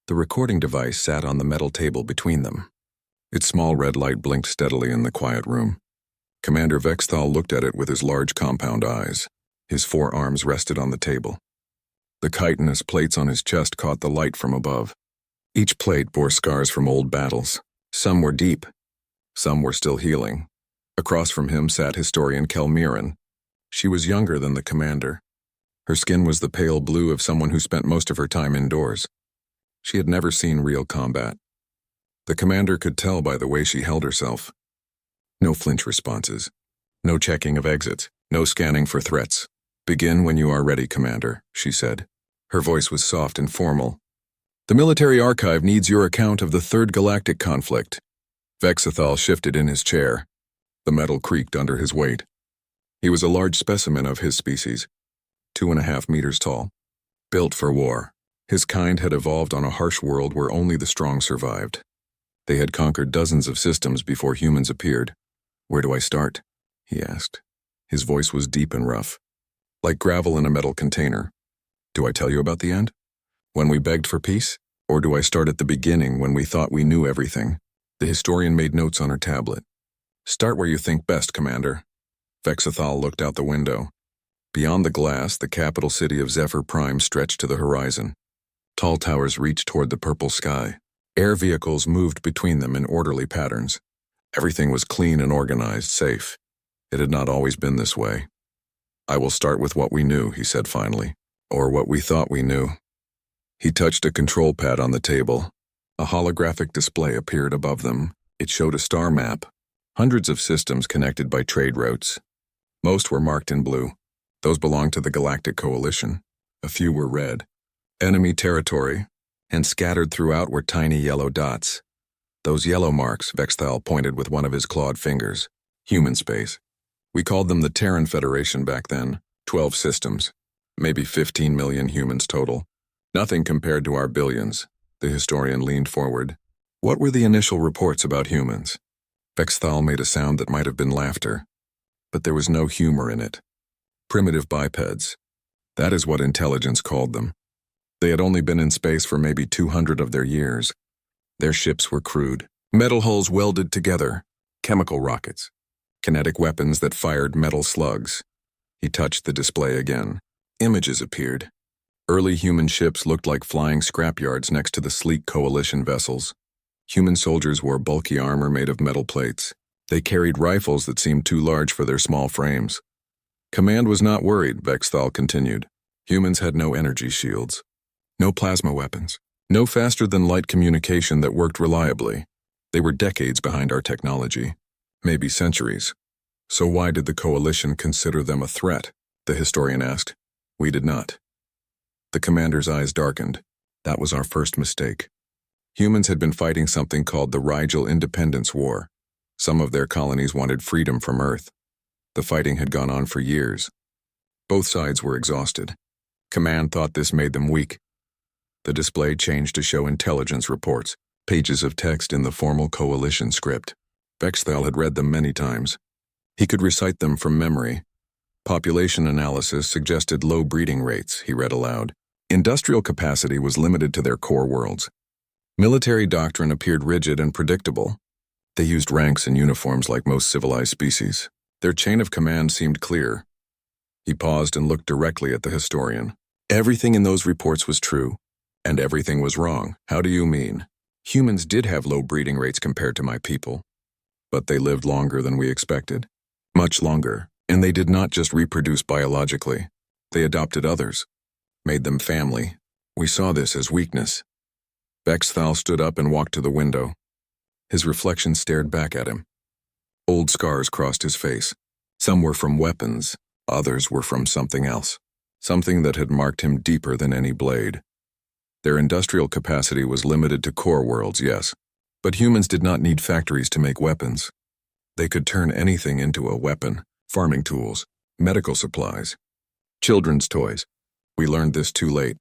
The recording device sat on the metal table between them. Its small red light blinked steadily in the quiet room. Commander Vexthal looked at it with his large compound eyes. His forearms rested on the table. The chitinous plates on his chest caught the light from above. Each plate bore scars from old battles. Some were deep. Some were still healing. Across from him sat historian Kelmiran. She was younger than the commander. Her skin was the pale blue of someone who spent most of her time indoors. She had never seen real combat. The commander could tell by the way she held herself. No flinch responses. No checking of exits. No scanning for threats. "Begin when you are ready, Commander," she said. Her voice was soft and formal. "The military archive needs your account of the Third Galactic conflict." Vexthal shifted in his chair. The metal creaked under his weight. He was a large specimen of his species, 2.5 meters tall. Built for war. His kind had evolved on a harsh world where only the strong survived. They had conquered dozens of systems before humans appeared. "Where do I start?" he asked. His voice was deep and rough, like gravel in a metal container. "Do I tell you about the end? When we begged for peace? Or do I start at the beginning when we thought we knew everything?" The historian made notes on her tablet. "Start where you think best, Commander." Vexthal looked out the window. Beyond the glass, the capital city of Zephyr Prime stretched to the horizon. Tall towers reached toward the purple sky. Air vehicles moved between them in orderly patterns. Everything was clean and organized, safe. It had not always been this way. "I will start with what we knew," he said finally. "Or what we thought we knew." He touched a control pad on the table. A holographic display appeared above them. It showed a star map. Hundreds of systems connected by trade routes. Most were marked in blue. Those belonged to the Galactic Coalition. A few were red. Enemy territory, and scattered throughout were tiny yellow dots. Those yellow marks, Vexthal pointed with one of his clawed fingers. Human space. We called them the Terran Federation back then. 12 systems. Maybe 15 million humans total. Nothing compared to our billions. The historian leaned forward. "What were the initial reports about humans?" Vexthal made a sound that might have been laughter. But there was no humor in it. Primitive bipeds. That is what intelligence called them. They had only been in space for maybe 200 of their years. Their ships were crude. Metal hulls welded together. Chemical rockets. Kinetic weapons that fired metal slugs. He touched the display again. Images appeared. Early human ships looked like flying scrapyards next to the sleek coalition vessels. Human soldiers wore bulky armor made of metal plates. They carried rifles that seemed too large for their small frames. Command was not worried, Vexthal continued. Humans had no energy shields. No plasma weapons. No faster-than-light communication that worked reliably. They were decades behind our technology. Maybe centuries. "So why did the Coalition consider them a threat?" the historian asked. "We did not." The commander's eyes darkened. "That was our first mistake. Humans had been fighting something called the Rigel Independence War. Some of their colonies wanted freedom from Earth. The fighting had gone on for years. Both sides were exhausted. Command thought this made them weak. The display changed to show intelligence reports, pages of text in the formal coalition script. Vexthal had read them many times. He could recite them from memory. Population analysis suggested low breeding rates, he read aloud. Industrial capacity was limited to their core worlds. Military doctrine appeared rigid and predictable. They used ranks and uniforms like most civilized species. Their chain of command seemed clear. He paused and looked directly at the historian. "Everything in those reports was true. And everything was wrong." "How do you mean?" "Humans did have low breeding rates compared to my people. But they lived longer than we expected. Much longer. And they did not just reproduce biologically. They adopted others. Made them family. We saw this as weakness." Vexthal stood up and walked to the window. His reflection stared back at him. Old scars crossed his face. Some were from weapons. Others were from something else. Something that had marked him deeper than any blade. Their industrial capacity was limited to core worlds, yes. But humans did not need factories to make weapons. They could turn anything into a weapon. Farming tools, medical supplies, children's toys. We learned this too late.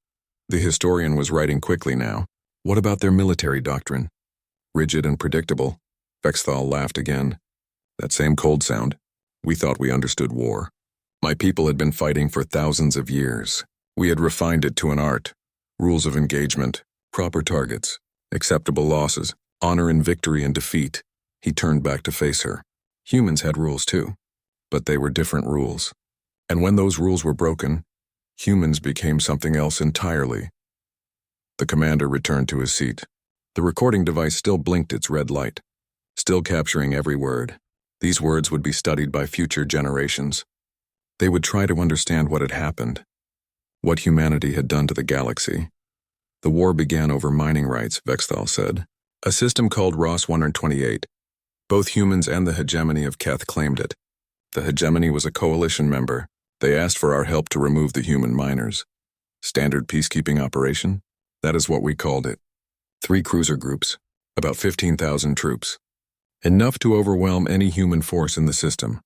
The historian was writing quickly now. "What about their military doctrine?" "Rigid and predictable." Vexthal laughed again. That same cold sound. "We thought we understood war. My people had been fighting for thousands of years. We had refined it to an art. Rules of engagement, Proper targets, acceptable losses, honor in victory and defeat. He turned back to face her. Humans had rules too, but they were different rules. And when those rules were broken, humans became something else entirely. The commander returned to his seat. The recording device still blinked its red light, still capturing every word. These words would be studied by future generations. They would try to understand what had happened, what humanity had done to the galaxy. The war began over mining rights, Vexthal said. A system called Ross 128. Both humans and the hegemony of Keth claimed it. The hegemony was a coalition member. They asked for our help to remove the human miners. Standard peacekeeping operation? That is what we called it. 3 cruiser groups, about 15,000 troops. Enough to overwhelm any human force in the system.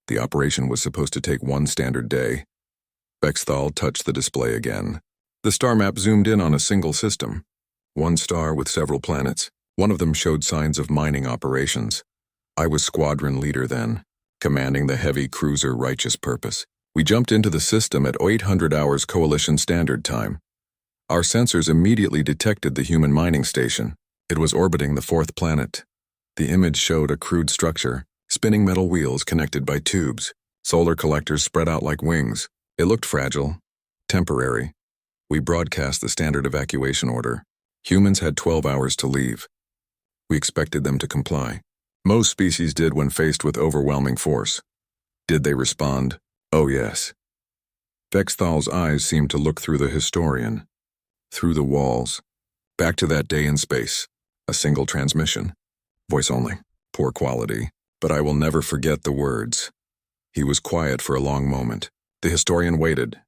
The operation was supposed to take 1 standard day. Vexthal touched the display again. The star map zoomed in on a single system. 1 star with several planets. One of them showed signs of mining operations. I was squadron leader then, commanding the heavy cruiser Righteous Purpose. We jumped into the system at 800 hours Coalition Standard Time. Our sensors immediately detected the human mining station. It was orbiting the 4th planet. The image showed a crude structure, spinning metal wheels connected by tubes, solar collectors spread out like wings. It looked fragile, temporary. We broadcast the standard evacuation order. Humans had 12 hours to leave. We expected them to comply. Most species did when faced with overwhelming force. Did they respond? Oh yes. Vexthal's eyes seemed to look through the historian, through the walls, back to that day in space. A single transmission. Voice only. Poor quality. But I will never forget the words. He was quiet for a long moment. The historian waited.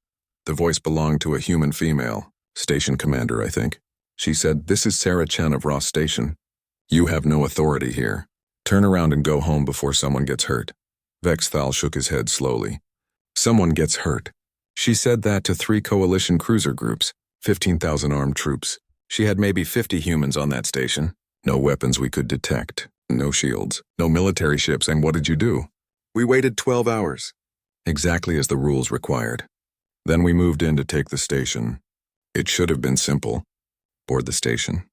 The voice belonged to a human female, station commander, I think. She said, "This is Sarah Chen of Ross Station. You have no authority here. Turn around and go home before someone gets hurt." Vexthal shook his head slowly. Someone gets hurt. She said that to 3 coalition cruiser groups, 15,000 armed troops. She had maybe 50 humans on that station. No weapons we could detect, no shields, no military ships, and what did you do? We waited 12 hours. Exactly as the rules required. Then we moved in to take the station. It should have been simple. Board the station.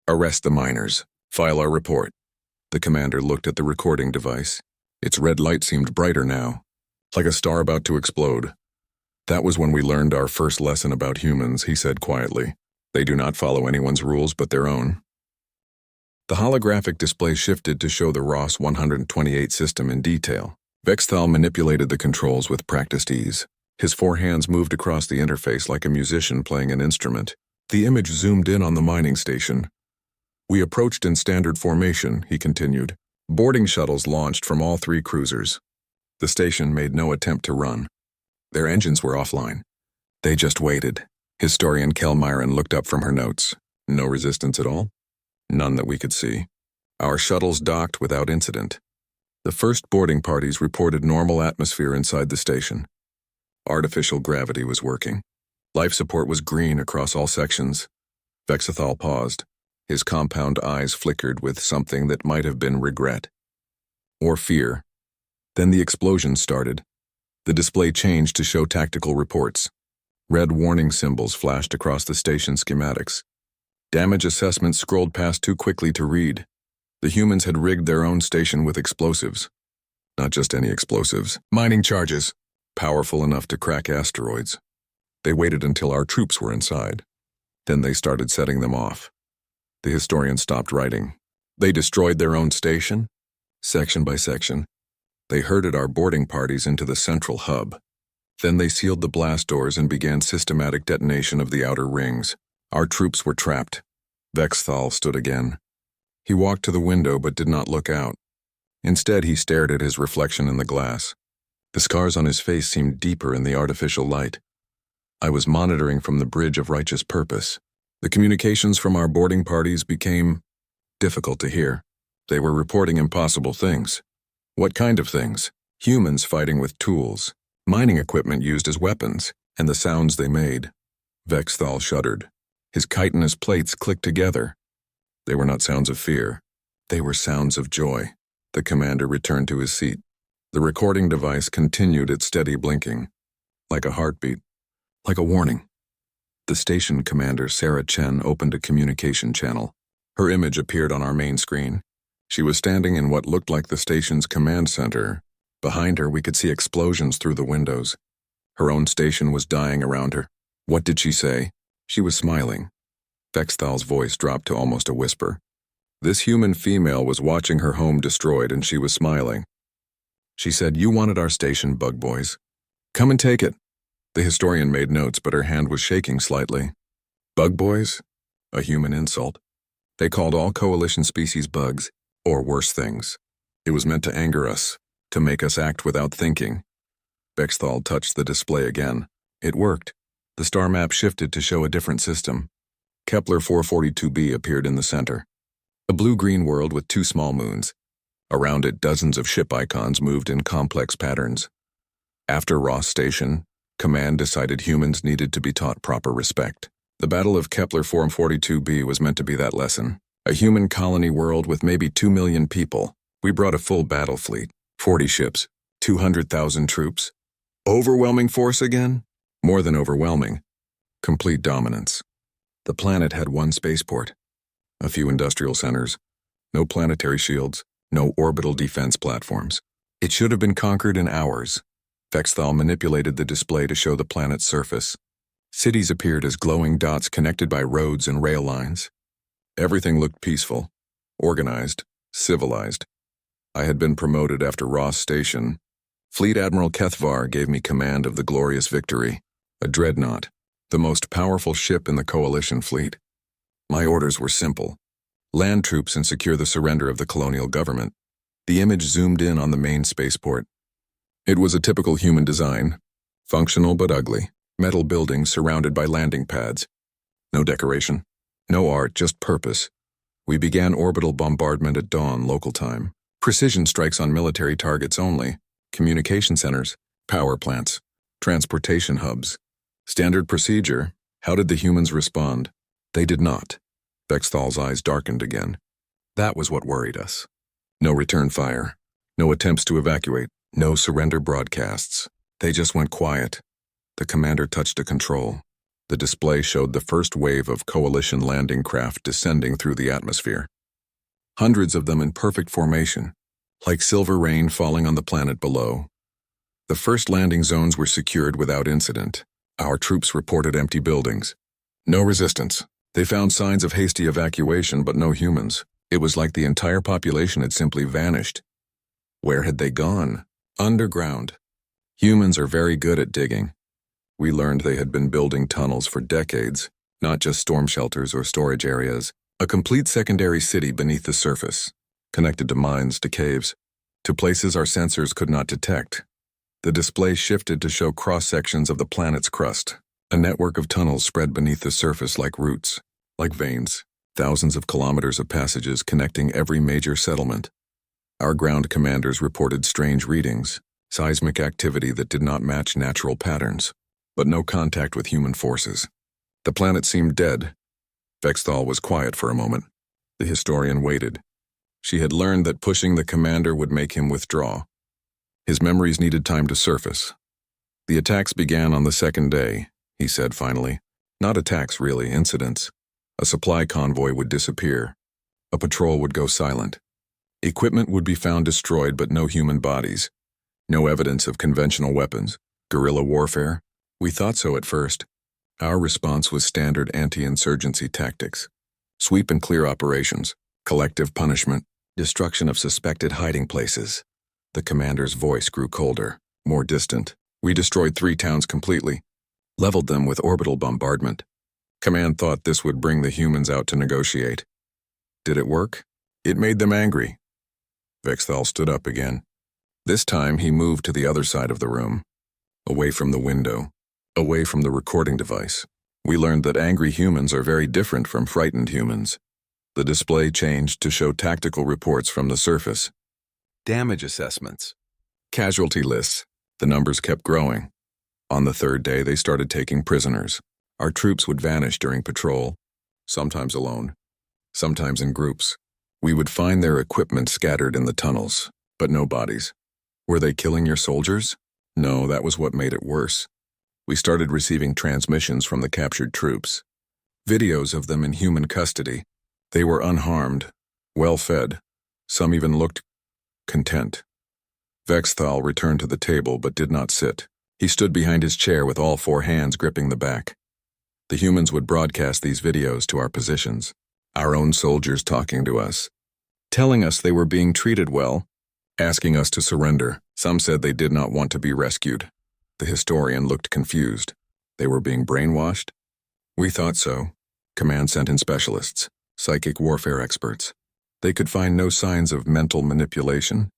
Arrest the miners. File our report. The commander looked at the recording device. Its red light seemed brighter now, like a star about to explode. That was when we learned our first lesson about humans, he said quietly. They do not follow anyone's rules but their own. The holographic display shifted to show the Ross 128 system in detail. Vexthal manipulated the controls with practiced ease. His 4 hands moved across the interface like a musician playing an instrument. The image zoomed in on the mining station. We approached in standard formation, he continued. Boarding shuttles launched from all 3 cruisers. The station made no attempt to run. Their engines were offline. They just waited. Historian Kel Myron looked up from her notes. No resistance at all? None that we could see. Our shuttles docked without incident. The first boarding parties reported normal atmosphere inside the station. Artificial gravity was working. Life support was green across all sections. Vexthal paused. His compound eyes flickered with something that might have been regret. Or fear. Then the explosion started. The display changed to show tactical reports. Red warning symbols flashed across the station schematics. Damage assessments scrolled past too quickly to read. The humans had rigged their own station with explosives. Not just any explosives. Mining charges. Powerful enough to crack asteroids. They waited until our troops were inside. Then they started setting them off. The historian stopped writing. They destroyed their own station? Section by section. They herded our boarding parties into the central hub. Then they sealed the blast doors and began systematic detonation of the outer rings. Our troops were trapped. Vexthal stood again. He walked to the window but did not look out. Instead, he stared at his reflection in the glass. The scars on his face seemed deeper in the artificial light. I was monitoring from the bridge of Righteous Purpose. The communications from our boarding parties became difficult to hear. They were reporting impossible things. What kind of things? Humans fighting with tools, mining equipment used as weapons, and the sounds they made. Vexthal shuddered. His chitinous plates clicked together. They were not sounds of fear. They were sounds of joy. The commander returned to his seat. The recording device continued its steady blinking, like a heartbeat, like a warning. The station commander, Sarah Chen, opened a communication channel. Her image appeared on our main screen. She was standing in what looked like the station's command center. Behind her, we could see explosions through the windows. Her own station was dying around her. What did she say? She was smiling. Vexthal's voice dropped to almost a whisper. This human female was watching her home destroyed, and she was smiling. She said, "You wanted our station, bug boys. Come and take it." The historian made notes, but her hand was shaking slightly. Bug boys? A human insult. They called all coalition species bugs, or worse things. It was meant to anger us, to make us act without thinking. Vexthal touched the display again. It worked. The star map shifted to show a different system. Kepler 442b appeared in the center. A blue-green world with 2 small moons. Around it, dozens of ship icons moved in complex patterns. After Ross Station, Command decided humans needed to be taught proper respect. The Battle of Kepler 442b was meant to be that lesson. A human colony world with maybe 2 million people. We brought a full battle fleet, 40 ships, 200,000 troops. Overwhelming force again? More than overwhelming. Complete dominance. The planet had 1 spaceport, a few industrial centers, no planetary shields, no orbital defense platforms. It should have been conquered in hours. Vexthal manipulated the display to show the planet's surface. Cities appeared as glowing dots connected by roads and rail lines. Everything looked peaceful, organized, civilized. I had been promoted after Ross Station. Fleet Admiral Kethvar gave me command of the glorious Victory, a dreadnought, the most powerful ship in the coalition fleet. My orders were simple. Land troops and secure the surrender of the colonial government. The image zoomed in on the main spaceport. It was a typical human design, functional but ugly. Metal buildings surrounded by landing pads. No decoration, no art, just purpose. We began orbital bombardment at dawn local time. Precision strikes on military targets only. Communication centers, power plants, transportation hubs. Standard procedure. How did the humans respond? They did not. Vexthal's eyes darkened again. That was what worried us. No return fire. No attempts to evacuate. No surrender broadcasts. They just went quiet. The commander touched a control. The display showed the first wave of coalition landing craft descending through the atmosphere. Hundreds of them in perfect formation, like silver rain falling on the planet below. The first landing zones were secured without incident. Our troops reported empty buildings. No resistance. They found signs of hasty evacuation, but no humans. It was like the entire population had simply vanished. Where had they gone? Underground. Humans are very good at digging. We learned they had been building tunnels for decades, not just storm shelters or storage areas, a complete secondary city beneath the surface, connected to mines, to caves, to places our sensors could not detect. The display shifted to show cross-sections of the planet's crust, a network of tunnels spread beneath the surface like roots, like veins, thousands of kilometers of passages connecting every major settlement. Our ground commanders reported strange readings, seismic activity that did not match natural patterns, but no contact with human forces. The planet seemed dead. Vexthal was quiet for a moment. The historian waited. She had learned that pushing the commander would make him withdraw. His memories needed time to surface. The attacks began on the second day, he said finally. Not attacks, really, incidents. A supply convoy would disappear. A patrol would go silent. Equipment would be found destroyed, but no human bodies. No evidence of conventional weapons. Guerrilla warfare? We thought so at first. Our response was standard anti-insurgency tactics. Sweep and clear operations. Collective punishment. Destruction of suspected hiding places. The commander's voice grew colder, more distant. We destroyed 3 towns completely. Leveled them with orbital bombardment. Command thought this would bring the humans out to negotiate. Did it work? It made them angry. Vexthal stood up again. This time he moved to the other side of the room, away from the window, away from the recording device. We learned that angry humans are very different from frightened humans. The display changed to show tactical reports from the surface. Damage assessments. Casualty lists. The numbers kept growing. On the 3rd day, they started taking prisoners. Our troops would vanish during patrol, sometimes alone, sometimes in groups. We would find their equipment scattered in the tunnels, but no bodies. Were they killing your soldiers? No, that was what made it worse. We started receiving transmissions from the captured troops. Videos of them in human custody. They were unharmed, well-fed. Some even looked content. Vexthal returned to the table but did not sit. He stood behind his chair with all four hands gripping the back. The humans would broadcast these videos to our positions. Our own soldiers talking to us, telling us they were being treated well, asking us to surrender. Some said they did not want to be rescued. The historian looked confused. They were being brainwashed? We thought so. Command sent in specialists, psychic warfare experts. They could find no signs of mental manipulation.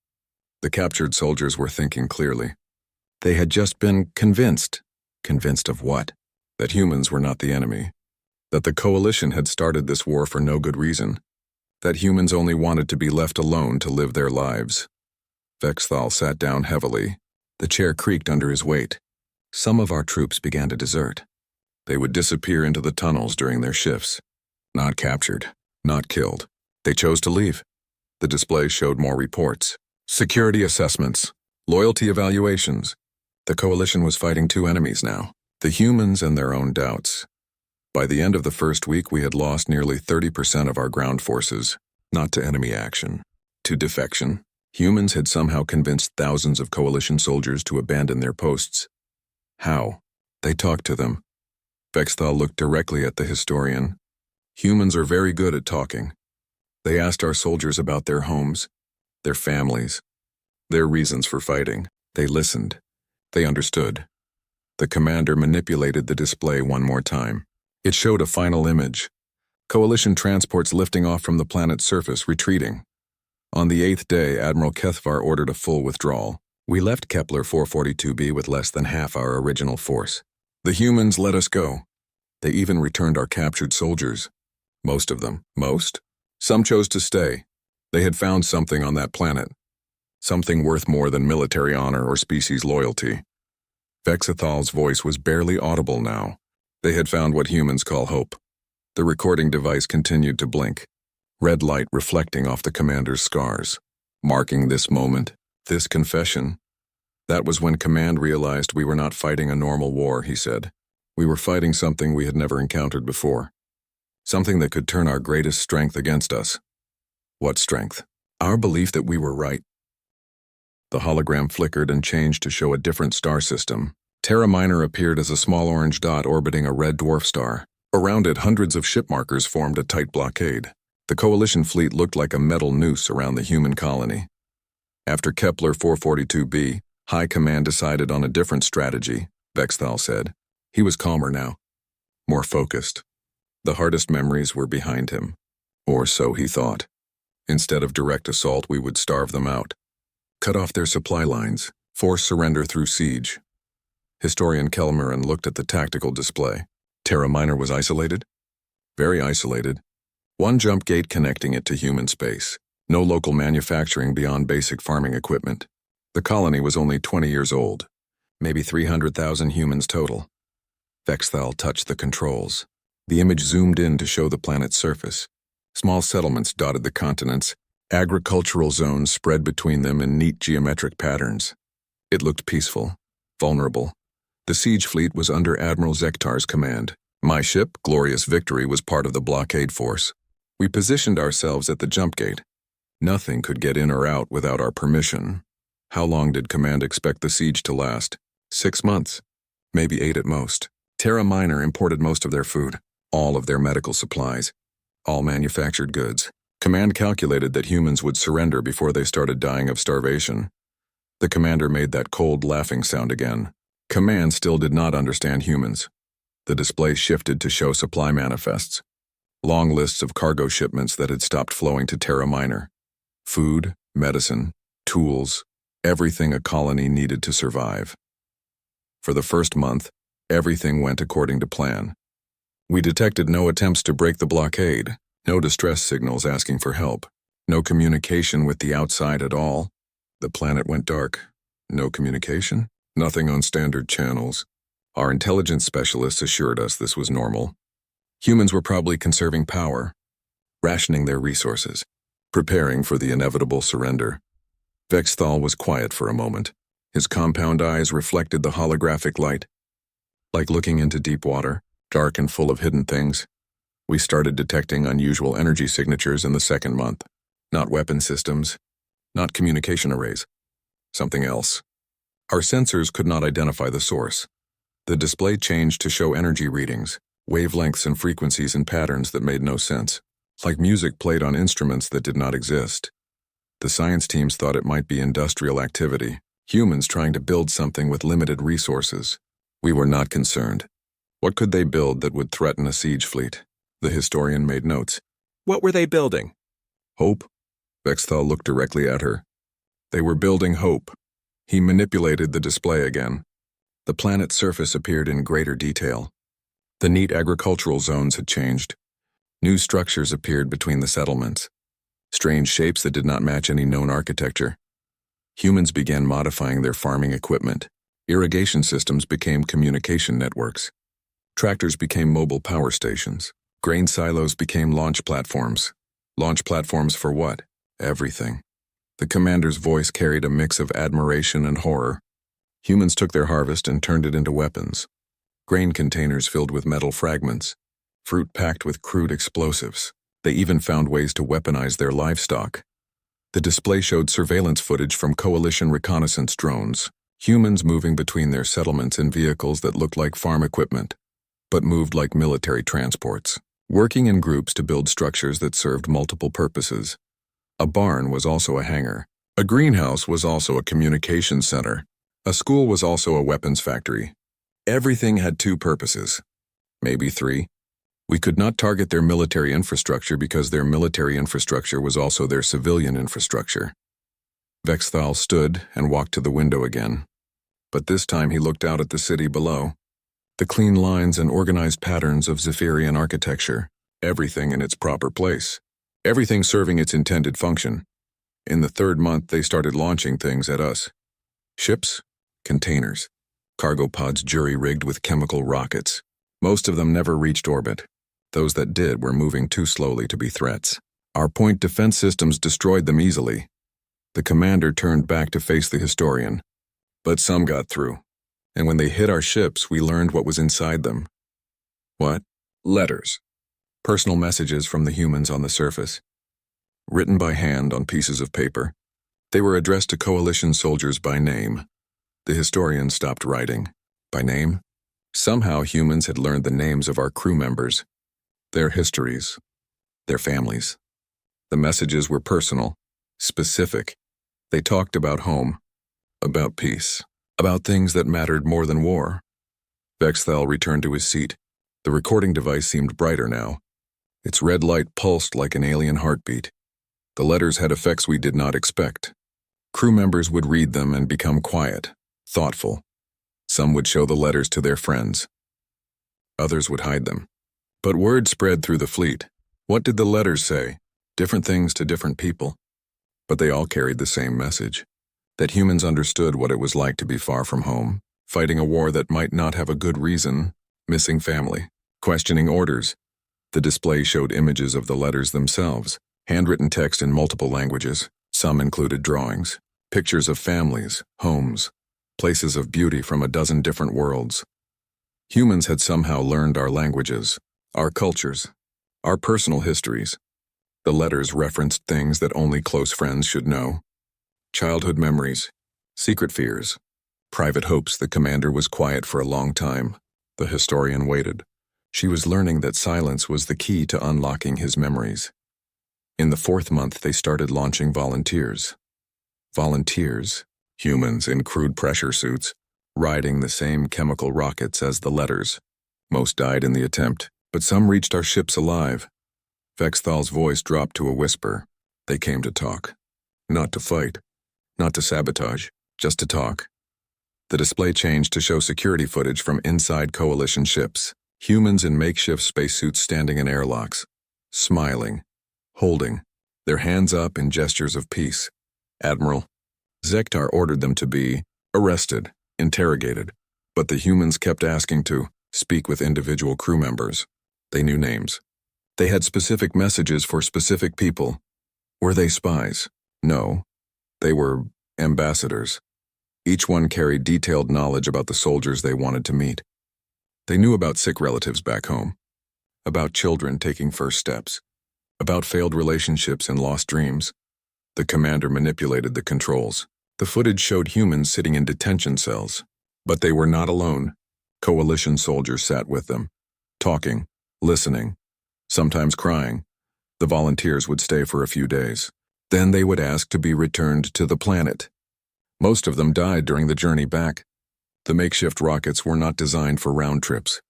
The captured soldiers were thinking clearly. They had just been convinced. Convinced of what? That humans were not the enemy. That the coalition had started this war for no good reason. That humans only wanted to be left alone to live their lives. Vexthal sat down heavily. The chair creaked under his weight. Some of our troops began to desert. They would disappear into the tunnels during their shifts. Not captured, not killed. They chose to leave. The display showed more reports. Security assessments. Loyalty evaluations. The coalition was fighting two enemies now. The humans and their own doubts. By the end of the first week, we had lost nearly 30% of our ground forces, not to enemy action, to defection. Humans had somehow convinced thousands of coalition soldiers to abandon their posts. How? They talked to them. Vexthal looked directly at the historian. Humans are very good at talking. They asked our soldiers about their homes, their families, their reasons for fighting. They listened. They understood. The commander manipulated the display one more time. It showed a final image. Coalition transports lifting off from the planet's surface, retreating. On the 8th day, Admiral Kethvar ordered a full withdrawal. We left Kepler 442b with less than half our original force. The humans let us go. They even returned our captured soldiers. Most of them. Most? Some chose to stay. They had found something on that planet. Something worth more than military honor or species loyalty. Vexathal's voice was barely audible now. They had found what humans call hope. The recording device continued to blink, red light reflecting off the commander's scars, marking this moment, this confession. That was when Command realized we were not fighting a normal war, he said. We were fighting something we had never encountered before. Something that could turn our greatest strength against us. What strength? Our belief that we were right. The hologram flickered and changed to show a different star system. Terra Minor appeared as a small orange dot orbiting a red dwarf star. Around it, hundreds of ship markers formed a tight blockade. The coalition fleet looked like a metal noose around the human colony. After Kepler 442b, High Command decided on a different strategy, Vexthal said. He was calmer now, more focused. The hardest memories were behind him. Or so he thought. Instead of direct assault, we would starve them out. Cut off their supply lines, force surrender through siege. Historian Kelmerin looked at the tactical display. Terra Minor was isolated? Very isolated. One jump gate connecting it to human space. No local manufacturing beyond basic farming equipment. The colony was only 20 years old. Maybe 300,000 humans total. Vexthal touched the controls. The image zoomed in to show the planet's surface. Small settlements dotted the continents. Agricultural zones spread between them in neat geometric patterns. It looked peaceful, vulnerable. The siege fleet was under Admiral Zektar's command. My ship, Glorious Victory, was part of the blockade force. We positioned ourselves at the jump gate. Nothing could get in or out without our permission. How long did Command expect the siege to last? 6 months. Maybe 8 at most. Terra Minor imported most of their food, all of their medical supplies, all manufactured goods. Command calculated that humans would surrender before they started dying of starvation. The commander made that cold, laughing sound again. Command still did not understand humans. The display shifted to show supply manifests. Long lists of cargo shipments that had stopped flowing to Terra Minor. Food, medicine, tools, everything a colony needed to survive. For the first month, everything went according to plan. We detected no attempts to break the blockade, no distress signals asking for help, no communication with the outside at all. The planet went dark. No communication? Nothing on standard channels. Our intelligence specialists assured us this was normal. Humans were probably conserving power, rationing their resources, preparing for the inevitable surrender. Vexthal was quiet for a moment. His compound eyes reflected the holographic light. Like looking into deep water, dark and full of hidden things. We started detecting unusual energy signatures in the second month. Not weapon systems, not communication arrays. Something else. Our sensors could not identify the source. The display changed to show energy readings, wavelengths and frequencies in patterns that made no sense, like music played on instruments that did not exist. The science teams thought it might be industrial activity, humans trying to build something with limited resources. We were not concerned. What could they build that would threaten a siege fleet? The historian made notes. What were they building? Hope. Vexthal looked directly at her. They were building hope. He manipulated the display again. The planet's surface appeared in greater detail. The neat agricultural zones had changed. New structures appeared between the settlements. Strange shapes that did not match any known architecture. Humans began modifying their farming equipment. Irrigation systems became communication networks. Tractors became mobile power stations. Grain silos became launch platforms. Launch platforms for what? Everything. The commander's voice carried a mix of admiration and horror. Humans took their harvest and turned it into weapons. Grain containers filled with metal fragments. Fruit packed with crude explosives. They even found ways to weaponize their livestock. The display showed surveillance footage from coalition reconnaissance drones. Humans moving between their settlements in vehicles that looked like farm equipment, but moved like military transports. Working in groups to build structures that served multiple purposes. A barn was also a hangar. A greenhouse was also a communications center. A school was also a weapons factory. Everything had two purposes. Maybe three. We could not target their military infrastructure because their military infrastructure was also their civilian infrastructure. Vexthal stood and walked to the window again. But this time he looked out at the city below. The clean lines and organized patterns of Zephyrian architecture. Everything in its proper place. Everything serving its intended function. In the third month, they started launching things at us. Ships, containers, cargo pods jury-rigged with chemical rockets. Most of them never reached orbit. Those that did were moving too slowly to be threats. Our point defense systems destroyed them easily. The commander turned back to face the historian. But some got through. And when they hit our ships, we learned what was inside them. What? Letters. Personal messages from the humans on the surface. Written by hand on pieces of paper. They were addressed to coalition soldiers by name. The historian stopped writing. By name? Somehow humans had learned the names of our crew members. Their histories. Their families. The messages were personal. Specific. They talked about home. About peace. About things that mattered more than war. Vexthal returned to his seat. The recording device seemed brighter now. Its red light pulsed like an alien heartbeat. The letters had effects we did not expect. Crew members would read them and become quiet, thoughtful. Some would show the letters to their friends. Others would hide them. But word spread through the fleet. What did the letters say? Different things to different people. But they all carried the same message. That humans understood what it was like to be far from home, fighting a war that might not have a good reason, missing family, questioning orders. The display showed images of the letters themselves, handwritten text in multiple languages. Some included drawings, pictures of families, homes, places of beauty from a dozen different worlds. Humans had somehow learned our languages, our cultures, our personal histories. The letters referenced things that only close friends should know. Childhood memories, secret fears, private hopes. The commander was quiet for a long time. The historian waited. She was learning that silence was the key to unlocking his memories. In the fourth month, they started launching volunteers. Volunteers, humans in crude pressure suits, riding the same chemical rockets as the letters. Most died in the attempt, but some reached our ships alive. Vexthal's voice dropped to a whisper. They came to talk. Not to fight. Not to sabotage. Just to talk. The display changed to show security footage from inside coalition ships. Humans in makeshift spacesuits standing in airlocks. Smiling. Holding. Their hands up in gestures of peace. Admiral. Zektar ordered them to be arrested, interrogated. But the humans kept asking to speak with individual crew members. They knew names. They had specific messages for specific people. Were they spies? No. They were ambassadors. Each one carried detailed knowledge about the soldiers they wanted to meet. They knew about sick relatives back home, about children taking first steps, about failed relationships and lost dreams. The commander manipulated the controls. The footage showed humans sitting in detention cells. But they were not alone. Coalition soldiers sat with them, talking, listening, sometimes crying. The volunteers would stay for a few days. Then they would ask to be returned to the planet. Most of them died during the journey back. The makeshift rockets were not designed for round trips,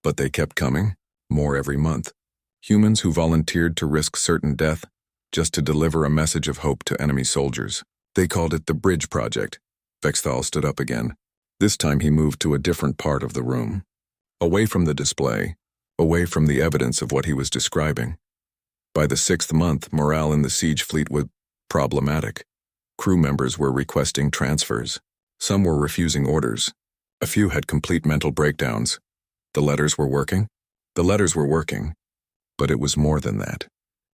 but they kept coming, more every month. Humans who volunteered to risk certain death just to deliver a message of hope to enemy soldiers. They called it the Bridge Project. Vexthal stood up again. This time he moved to a different part of the room. Away from the display, away from the evidence of what he was describing. By the 6th month, morale in the siege fleet was problematic. Crew members were requesting transfers. Some were refusing orders. A few had complete mental breakdowns. The letters were working? The letters were working. But it was more than that.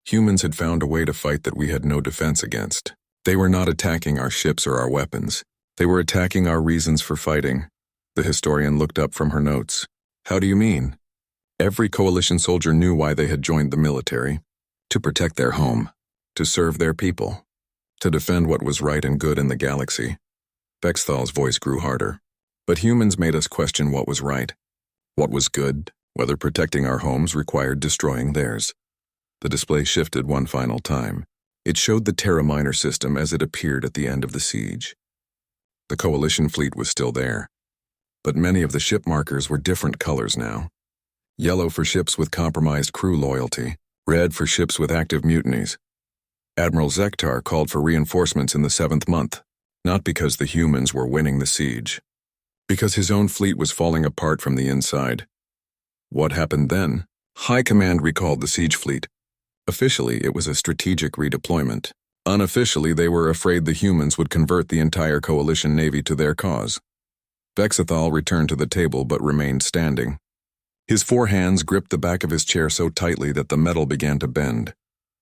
Humans had found a way to fight that we had no defense against. They were not attacking our ships or our weapons. They were attacking our reasons for fighting. The historian looked up from her notes. How do you mean? Every coalition soldier knew why they had joined the military. To protect their home. To serve their people. To defend what was right and good in the galaxy. Vexthal's voice grew harder. But humans made us question what was right. What was good, whether protecting our homes required destroying theirs. The display shifted one final time. It showed the Terra Minor system as it appeared at the end of the siege. The coalition fleet was still there. But many of the ship markers were different colors now. Yellow for ships with compromised crew loyalty, red for ships with active mutinies. Admiral Zektar called for reinforcements in the 7th month, not because the humans were winning the siege, because his own fleet was falling apart from the inside. What happened then? High Command recalled the siege fleet. Officially, it was a strategic redeployment. Unofficially, they were afraid the humans would convert the entire coalition navy to their cause. Vexthal returned to the table but remained standing. His 4 hands gripped the back of his chair so tightly that the metal began to bend.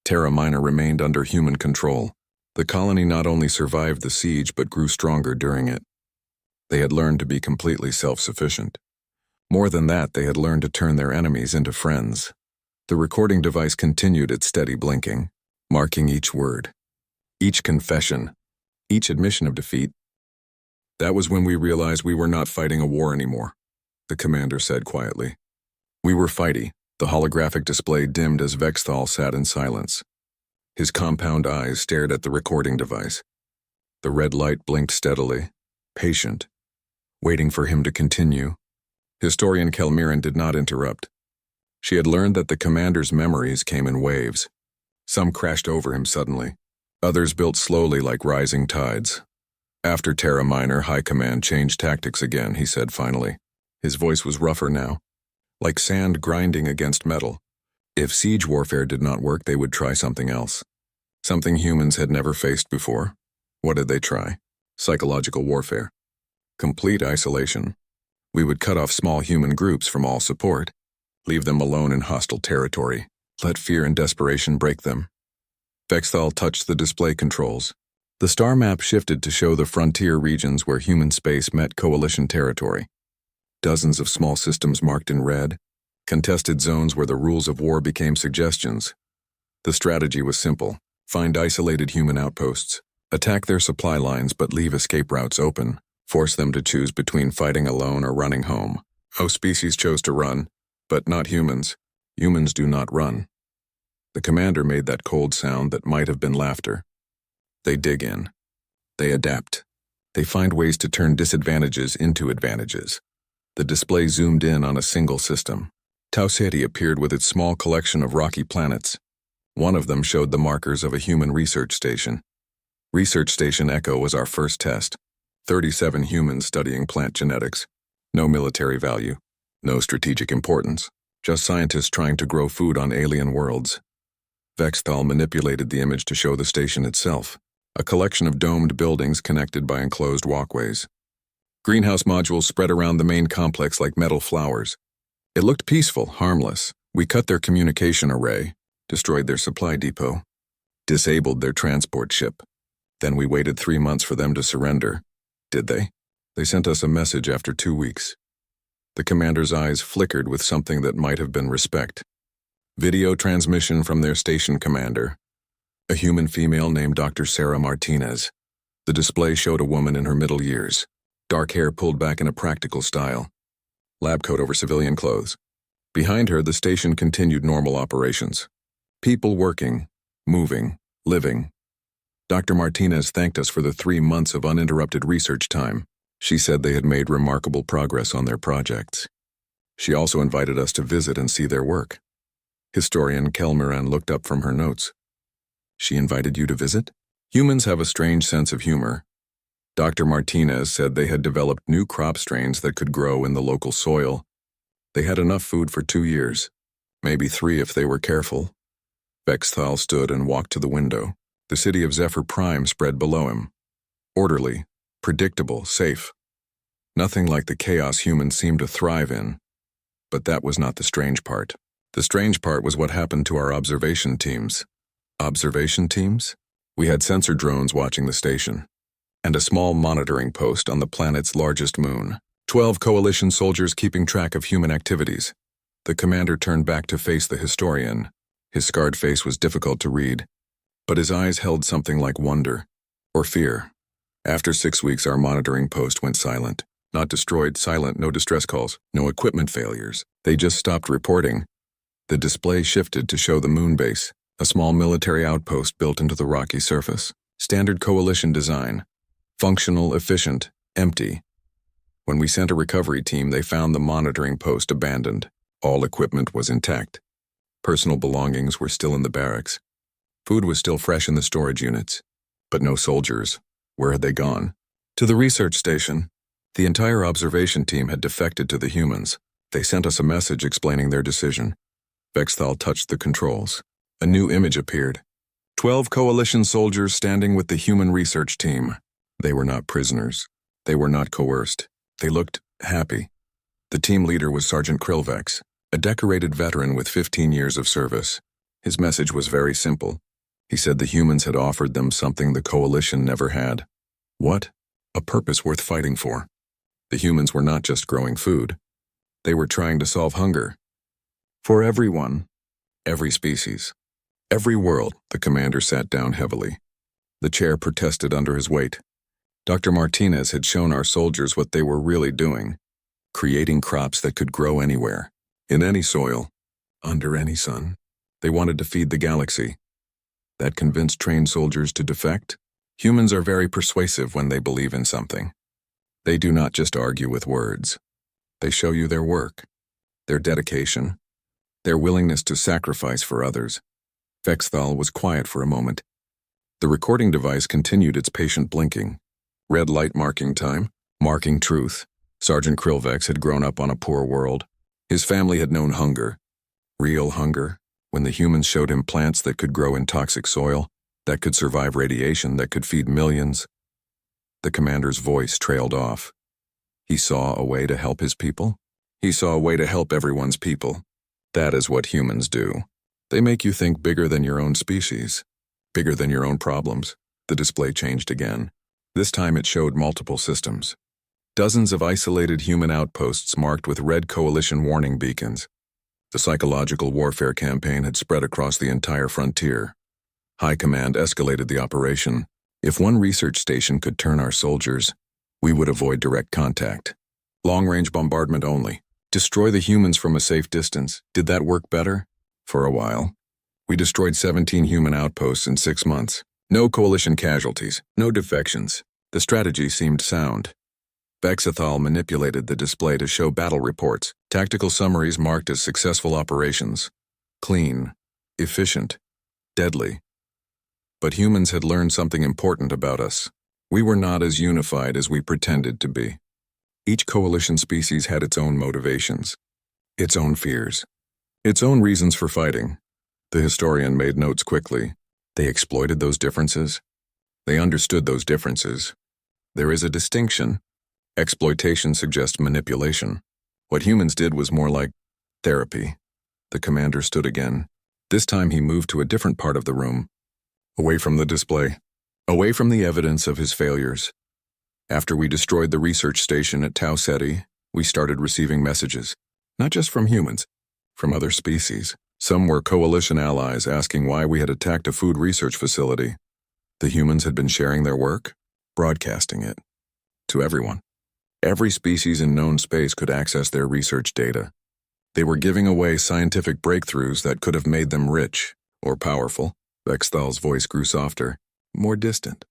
Terra Minor remained under human control. The colony not only survived the siege but grew stronger during it. They had learned to be completely self-sufficient. More than that, they had learned to turn their enemies into friends. The recording device continued its steady blinking, marking each word, each confession, each admission of defeat. That was when we realized we were not fighting a war anymore, the commander said quietly. We were fighting. The holographic display dimmed as Vexthal sat in silence. His compound eyes stared at the recording device. The red light blinked steadily, patient, waiting for him to continue. Historian Kelmiran did not interrupt. She had learned that the commander's memories came in waves. Some crashed over him suddenly. Others built slowly like rising tides. After Terra Minor, High Command changed tactics again, he said finally. His voice was rougher now, like sand grinding against metal. If siege warfare did not work, they would try something else. Something humans had never faced before. What did they try? Psychological warfare. Complete isolation. We would cut off small human groups from all support, leave them alone in hostile territory, let fear and desperation break them. Vexthal touched the display controls. The star map shifted to show the frontier regions where human space met coalition territory. Dozens of small systems marked in red, contested zones where the rules of war became suggestions. The strategy was simple: find isolated human outposts, attack their supply lines but leave escape routes open, force them to choose between fighting alone or running home. Most species chose to run, but not humans. Humans do not run. The commander made that cold sound that might have been laughter. They dig in. They adapt. They find ways to turn disadvantages into advantages. The display zoomed in on a single system. Tau Ceti appeared with its small collection of rocky planets. One of them showed the markers of a human research station. Research Station Echo was our first test. 37 humans studying plant genetics. No military value. No strategic importance. Just scientists trying to grow food on alien worlds. Vexthal manipulated the image to show the station itself. A collection of domed buildings connected by enclosed walkways. Greenhouse modules spread around the main complex like metal flowers. It looked peaceful, harmless. We cut their communication array, destroyed their supply depot, disabled their transport ship. Then we waited 3 months for them to surrender. Did they? They sent us a message after 2 weeks. The commander's eyes flickered with something that might have been respect. Video transmission from their station commander. A human female named Dr. Sarah Martinez. The display showed a woman in her middle years. Dark hair pulled back in a practical style. Lab coat over civilian clothes. Behind her, the station continued normal operations. People working, moving, living. Dr. Martinez thanked us for the 3 months of uninterrupted research time. She said they had made remarkable progress on their projects. She also invited us to visit and see their work. Historian Kelmeran looked up from her notes. She invited you to visit? Humans have a strange sense of humor. Dr. Martinez said they had developed new crop strains that could grow in the local soil. They had enough food for 2 years, maybe 3 if they were careful. Vexthal stood and walked to the window. The city of Zephyr Prime spread below him. Orderly, predictable, safe. Nothing like the chaos humans seemed to thrive in. But that was not the strange part. The strange part was what happened to our observation teams. Observation teams? We had sensor drones watching the station, and a small monitoring post on the planet's largest moon. 12 coalition soldiers keeping track of human activities. The commander turned back to face the historian. His scarred face was difficult to read, but his eyes held something like wonder, or fear. After 6 weeks, our monitoring post went silent. Not destroyed, silent, no distress calls, no equipment failures. They just stopped reporting. The display shifted to show the moon base, a small military outpost built into the rocky surface. Standard coalition design. Functional, efficient, empty. When we sent a recovery team, they found the monitoring post abandoned. All equipment was intact. Personal belongings were still in the barracks. Food was still fresh in the storage units. But no soldiers. Where had they gone? To the research station. The entire observation team had defected to the humans. They sent us a message explaining their decision. Vexthal touched the controls. A new image appeared. 12 coalition soldiers standing with the human research team. They were not prisoners. They were not coerced. They looked happy. The team leader was Sergeant Krillvex, a decorated veteran with 15 years of service. His message was very simple. He said the humans had offered them something the coalition never had. What? A purpose worth fighting for. The humans were not just growing food. They were trying to solve hunger. For everyone. Every species. Every world. The commander sat down heavily. The chair protested under his weight. Dr. Martinez had shown our soldiers what they were really doing. Creating crops that could grow anywhere. In any soil. Under any sun. They wanted to feed the galaxy. That convinced trained soldiers to defect? Humans are very persuasive when they believe in something. They do not just argue with words. They show you their work, their dedication, their willingness to sacrifice for others. Vexthal was quiet for a moment. The recording device continued its patient blinking. Red light marking time, marking truth. Sergeant Krillvex had grown up on a poor world. His family had known hunger. Real hunger. When the humans showed him plants that could grow in toxic soil, that could survive radiation, that could feed millions. The commander's voice trailed off. He saw a way to help his people. He saw a way to help everyone's people. That is what humans do. They make you think bigger than your own species, bigger than your own problems. The display changed again. This time it showed multiple systems. Dozens of isolated human outposts marked with red coalition warning beacons. The psychological warfare campaign had spread across the entire frontier. High Command escalated the operation. If one research station could turn our soldiers, we would avoid direct contact. Long-range bombardment only. Destroy the humans from a safe distance. Did that work better? For a while. We destroyed 17 human outposts in 6 months. No coalition casualties, no defections. The strategy seemed sound. Vexthal manipulated the display to show battle reports, tactical summaries marked as successful operations. Clean, efficient, deadly. But humans had learned something important about us. We were not as unified as we pretended to be. Each coalition species had its own motivations, its own fears, its own reasons for fighting. The historian made notes quickly. They exploited those differences. They understood those differences. There is a distinction. Exploitation suggests manipulation. What humans did was more like therapy. The commander stood again. This time he moved to a different part of the room, away from the display, away from the evidence of his failures. After we destroyed the research station at Tau Ceti, We started receiving messages, not just from humans, from other species. Some were coalition allies asking why we had attacked a food research facility. The humans had been sharing their work, broadcasting it to everyone. Every species in known space could access their research data. They were giving away scientific breakthroughs that could have made them rich or powerful. Vexthal's voice grew softer, more distant.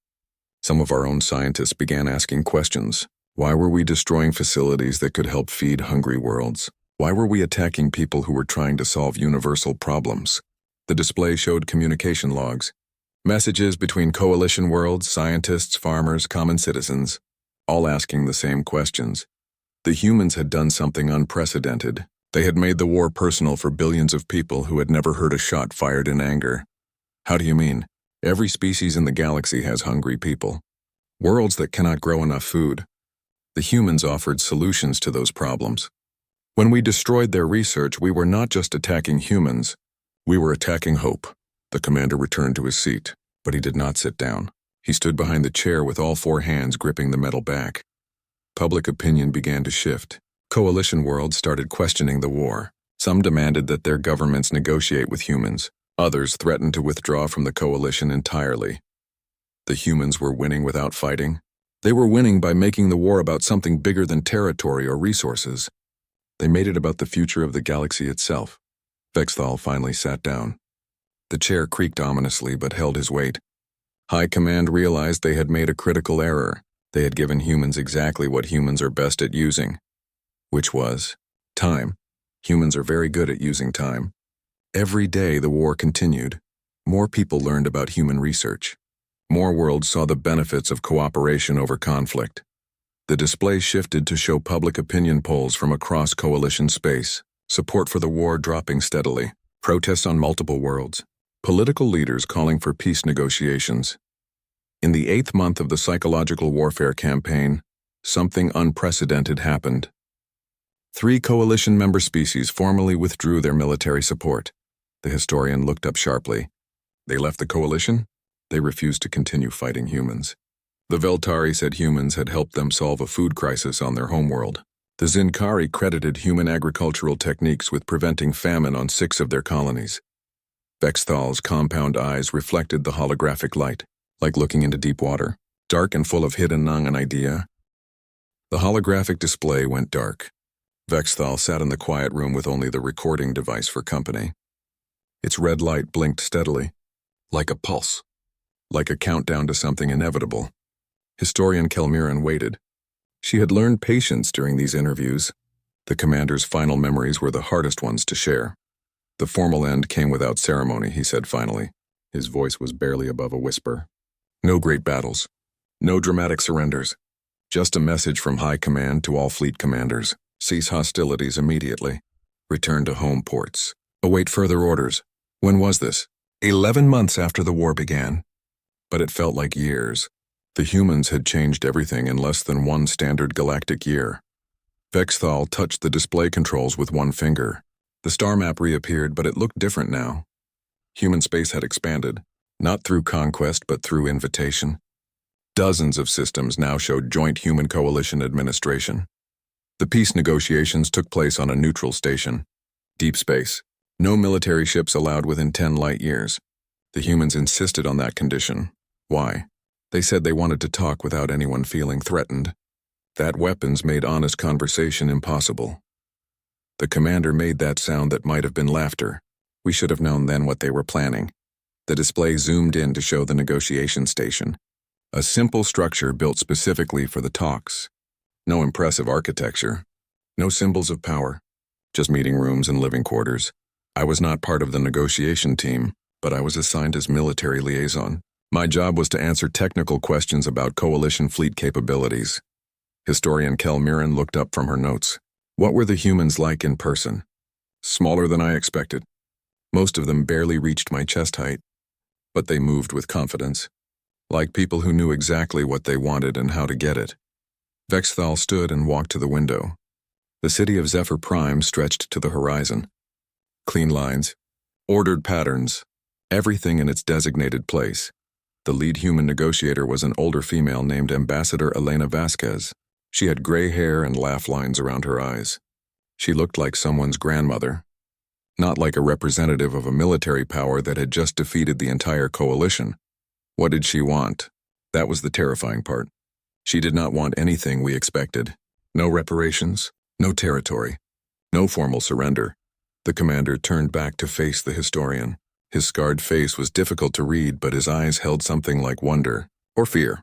Some of our own scientists began asking questions. Why were we destroying facilities that could help feed hungry worlds? Why were we attacking people who were trying to solve universal problems? The display showed communication logs, messages between coalition worlds, scientists, farmers, common citizens, all asking the same questions. The humans had done something unprecedented. They had made the war personal for billions of people who had never heard a shot fired in anger. How do you mean? Every species in the galaxy has hungry people. Worlds that cannot grow enough food. The humans offered solutions to those problems. When we destroyed their research, we were not just attacking humans. We were attacking hope. The commander returned to his seat, but he did not sit down. He stood behind the chair with all four hands gripping the metal back. Public opinion began to shift. Coalition worlds started questioning the war. Some demanded that their governments negotiate with humans. Others threatened to withdraw from the coalition entirely. The humans were winning without fighting. They were winning by making the war about something bigger than territory or resources. They made it about the future of the galaxy itself. Vexthal finally sat down. The chair creaked ominously but held his weight. High Command realized they had made a critical error. They had given humans exactly what humans are best at using, which was time. Humans are very good at using time. Every day the war continued. More people learned about human research. More worlds saw the benefits of cooperation over conflict. The display shifted to show public opinion polls from across coalition space, support for the war dropping steadily, protests on multiple worlds, political leaders calling for peace negotiations. In the 8th month of the psychological warfare campaign, something unprecedented happened. 3 coalition member species formally withdrew their military support. The historian looked up sharply. They left the coalition? They refused to continue fighting humans. The Veltari said humans had helped them solve a food crisis on their homeworld. The Zinkari credited human agricultural techniques with preventing famine on 6 of their colonies. Vexthal's compound eyes reflected the holographic light, like looking into deep water, dark and full of hidden an idea. The holographic display went dark. Vexthal sat in the quiet room with only the recording device for company. Its red light blinked steadily, like a pulse, like a countdown to something inevitable. Historian Kelmiran waited. She had learned patience during these interviews. The commander's final memories were the hardest ones to share. The formal end came without ceremony, he said finally. His voice was barely above a whisper. No great battles. No dramatic surrenders. Just a message from High Command to all fleet commanders. Cease hostilities immediately. Return to home ports. Await further orders. When was this? 11 months after the war began. But it felt like years. The humans had changed everything in less than 1 standard galactic year. Vexthal touched the display controls with 1 finger. The star map reappeared, but it looked different now. Human space had expanded, not through conquest but through invitation. Dozens of systems now showed joint human coalition administration. The peace negotiations took place on a neutral station. Deep space. No military ships allowed within 10 light years. The humans insisted on that condition. Why? They said they wanted to talk without anyone feeling threatened. That weapons made honest conversation impossible. The commander made that sound that might have been laughter. We should have known then what they were planning. The display zoomed in to show the negotiation station. A simple structure built specifically for the talks. No impressive architecture. No symbols of power. Just meeting rooms and living quarters. I was not part of the negotiation team, but I was assigned as military liaison. My job was to answer technical questions about coalition fleet capabilities. Historian Kelmiran looked up from her notes. What were the humans like in person? Smaller than I expected. Most of them barely reached my chest height, but they moved with confidence, like people who knew exactly what they wanted and how to get it. Vexthal stood and walked to the window. The city of Zephyr Prime stretched to the horizon. Clean lines, ordered patterns, everything in its designated place. The lead human negotiator was an older female named Ambassador Elena Vasquez. She had gray hair and laugh lines around her eyes. She looked like someone's grandmother, not like a representative of a military power that had just defeated the entire coalition. What did she want? That was the terrifying part. She did not want anything we expected. No reparations, no territory, no formal surrender. The commander turned back to face the historian. His scarred face was difficult to read, but his eyes held something like wonder or fear.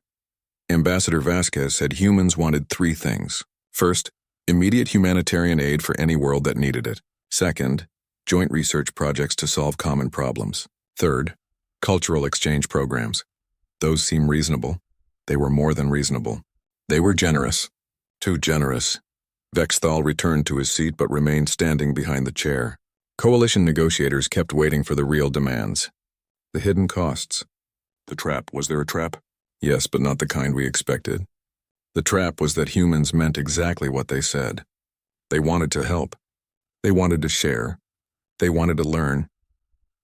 Ambassador Vasquez said humans wanted 3 things. First, immediate humanitarian aid for any world that needed it. Second, joint research projects to solve common problems. Third, cultural exchange programs. Those seem reasonable. They were more than reasonable. They were generous. Too generous. Vexthal returned to his seat but remained standing behind the chair. Coalition negotiators kept waiting for the real demands. The hidden costs. The trap. Was there a trap? Yes, but not the kind we expected. The trap was that humans meant exactly what they said. They wanted to help. They wanted to share. They wanted to learn.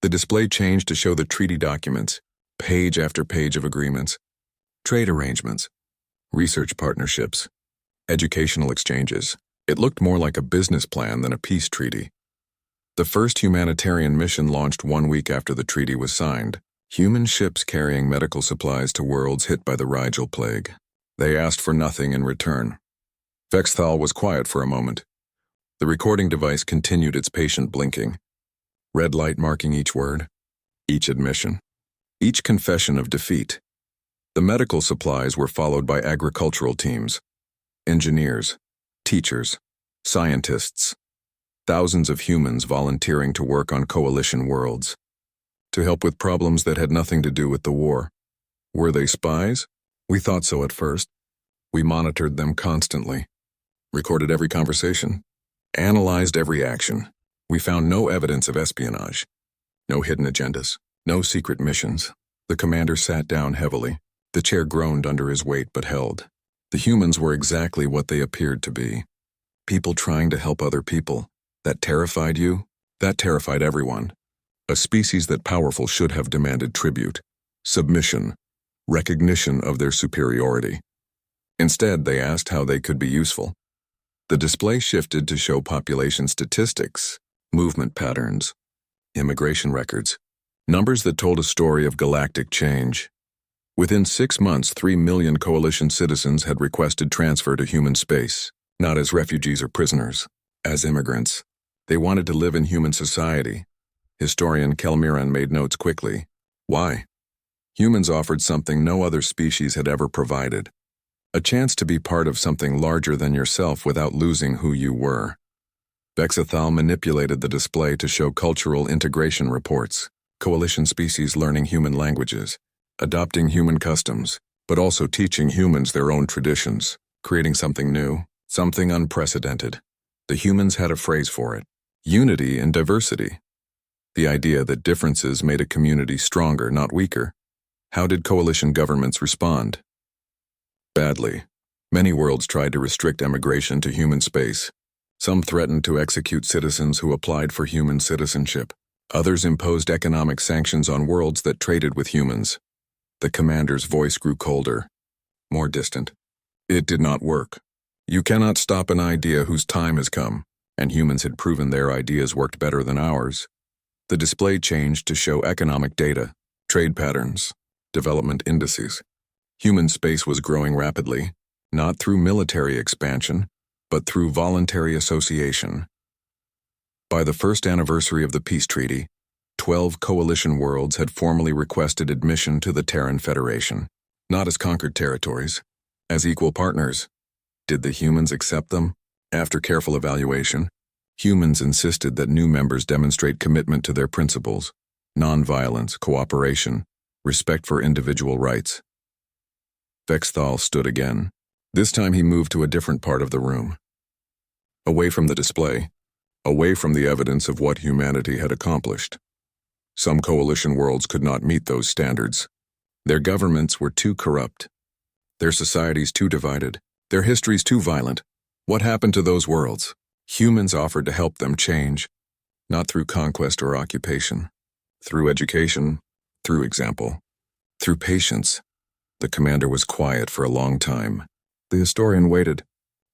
The display changed to show the treaty documents, page after page of agreements, trade arrangements, research partnerships, educational exchanges. It looked more like a business plan than a peace treaty. The first humanitarian mission launched 1 week after the treaty was signed. Human ships carrying medical supplies to worlds hit by the Rigel plague. They asked for nothing in return. Vexthal was quiet for a moment. The recording device continued its patient blinking. Red light marking each word, each admission, each confession of defeat. The medical supplies were followed by agricultural teams, engineers, teachers, scientists, thousands of humans volunteering to work on coalition worlds, to help with problems that had nothing to do with the war. Were they spies? We thought so at first. We monitored them constantly, recorded every conversation, analyzed every action. We found no evidence of espionage, no hidden agendas, no secret missions. The commander sat down heavily. The chair groaned under his weight but held. The humans were exactly what they appeared to be. People trying to help other people. That terrified you? That terrified everyone. A species that powerful should have demanded tribute, submission, recognition of their superiority. Instead, they asked how they could be useful. The display shifted to show population statistics, movement patterns, immigration records, numbers that told a story of galactic change. Within 6 months, 3 million coalition citizens had requested transfer to human space, not as refugees or prisoners, as immigrants. They wanted to live in human society. Historian Kelmiran made notes quickly. Why? Humans offered something no other species had ever provided. A chance to be part of something larger than yourself without losing who you were. Vexthal manipulated the display to show cultural integration reports, coalition species learning human languages, adopting human customs, but also teaching humans their own traditions, creating something new, something unprecedented. The humans had a phrase for it: unity in diversity. The idea that differences made a community stronger, not weaker. How did coalition governments respond? Badly. Many worlds tried to restrict emigration to human space. Some threatened to execute citizens who applied for human citizenship. Others imposed economic sanctions on worlds that traded with humans. The commander's voice grew colder, more distant. It did not work. You cannot stop an idea whose time has come, and humans had proven their ideas worked better than ours. The display changed to show economic data, trade patterns, development indices. Human space was growing rapidly, not through military expansion, but through voluntary association. By the first anniversary of the peace treaty, 12 coalition worlds had formally requested admission to the Terran Federation, not as conquered territories, as equal partners. Did the humans accept them? After careful evaluation, humans insisted that new members demonstrate commitment to their principles: nonviolence, cooperation, respect for individual rights. Vexthal stood again. This time he moved to a different part of the room. Away from the display, away from the evidence of what humanity had accomplished. Some coalition worlds could not meet those standards. Their governments were too corrupt. Their societies too divided. Their histories too violent. What happened to those worlds? Humans offered to help them change, not through conquest or occupation. Through education, through example, through patience. The commander was quiet for a long time. The historian waited.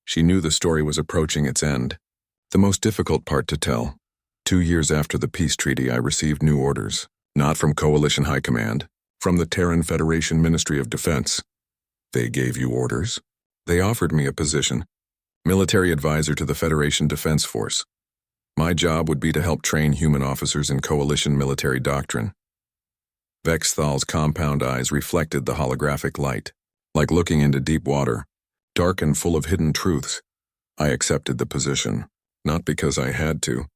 She knew the story was approaching its end. The most difficult part to tell. 2 years after the peace treaty, I received new orders. Not from Coalition High Command, from the Terran Federation Ministry of Defense. They gave you orders? They offered me a position. Military advisor to the Federation Defense Force. My job would be to help train human officers in Coalition military doctrine. Vexthal's compound eyes reflected the holographic light, like looking into deep water, dark and full of hidden truths. I accepted the position, not because I had to,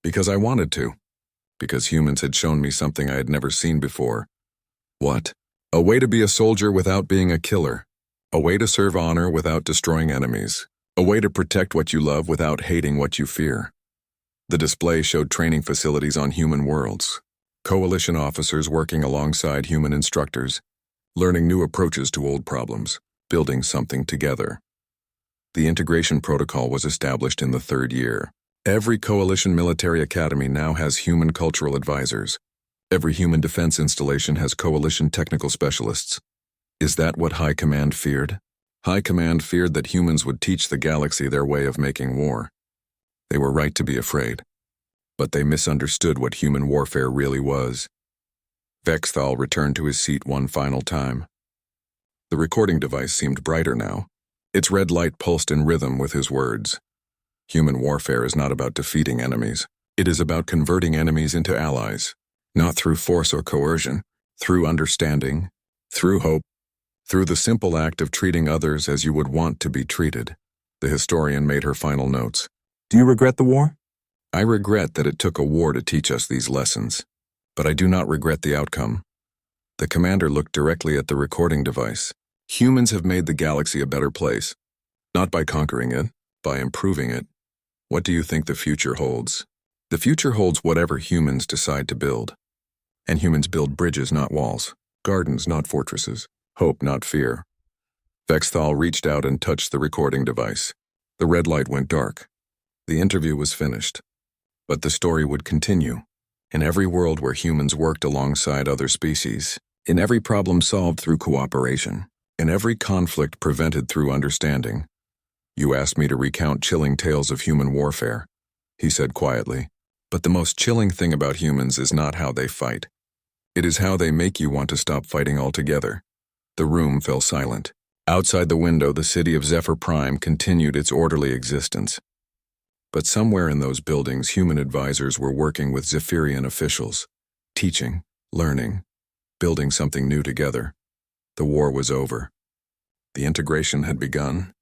because I wanted to, because humans had shown me something I had never seen before. What? A way to be a soldier without being a killer. A way to serve honor without destroying enemies. A way to protect what you love without hating what you fear. The display showed training facilities on human worlds. Coalition officers working alongside human instructors, learning new approaches to old problems, building something together. The integration protocol was established in the 3rd year. Every Coalition military academy now has human cultural advisors. Every human defense installation has Coalition technical specialists. Is that what High Command feared? High Command feared that humans would teach the galaxy their way of making war. They were right to be afraid. But they misunderstood what human warfare really was. Vexthal returned to his seat one final time. The recording device seemed brighter now. Its red light pulsed in rhythm with his words. Human warfare is not about defeating enemies. It is about converting enemies into allies, not through force or coercion, through understanding, through hope, through the simple act of treating others as you would want to be treated. The historian made her final notes. Do you regret the war? I regret that it took a war to teach us these lessons, but I do not regret the outcome. The commander looked directly at the recording device. Humans have made the galaxy a better place, not by conquering it, by improving it. What do you think the future holds? The future holds whatever humans decide to build. And humans build bridges, not walls, gardens, not fortresses, hope, not fear. Vexthal reached out and touched the recording device. The red light went dark. The interview was finished. But the story would continue. In every world where humans worked alongside other species, in every problem solved through cooperation, in every conflict prevented through understanding. You asked me to recount chilling tales of human warfare, he said quietly. But the most chilling thing about humans is not how they fight. It is how they make you want to stop fighting altogether. The room fell silent. Outside the window, the city of Zephyr Prime continued its orderly existence. But somewhere in those buildings, human advisors were working with Zephyrian officials, teaching, learning, building something new together. The war was over. The integration had begun.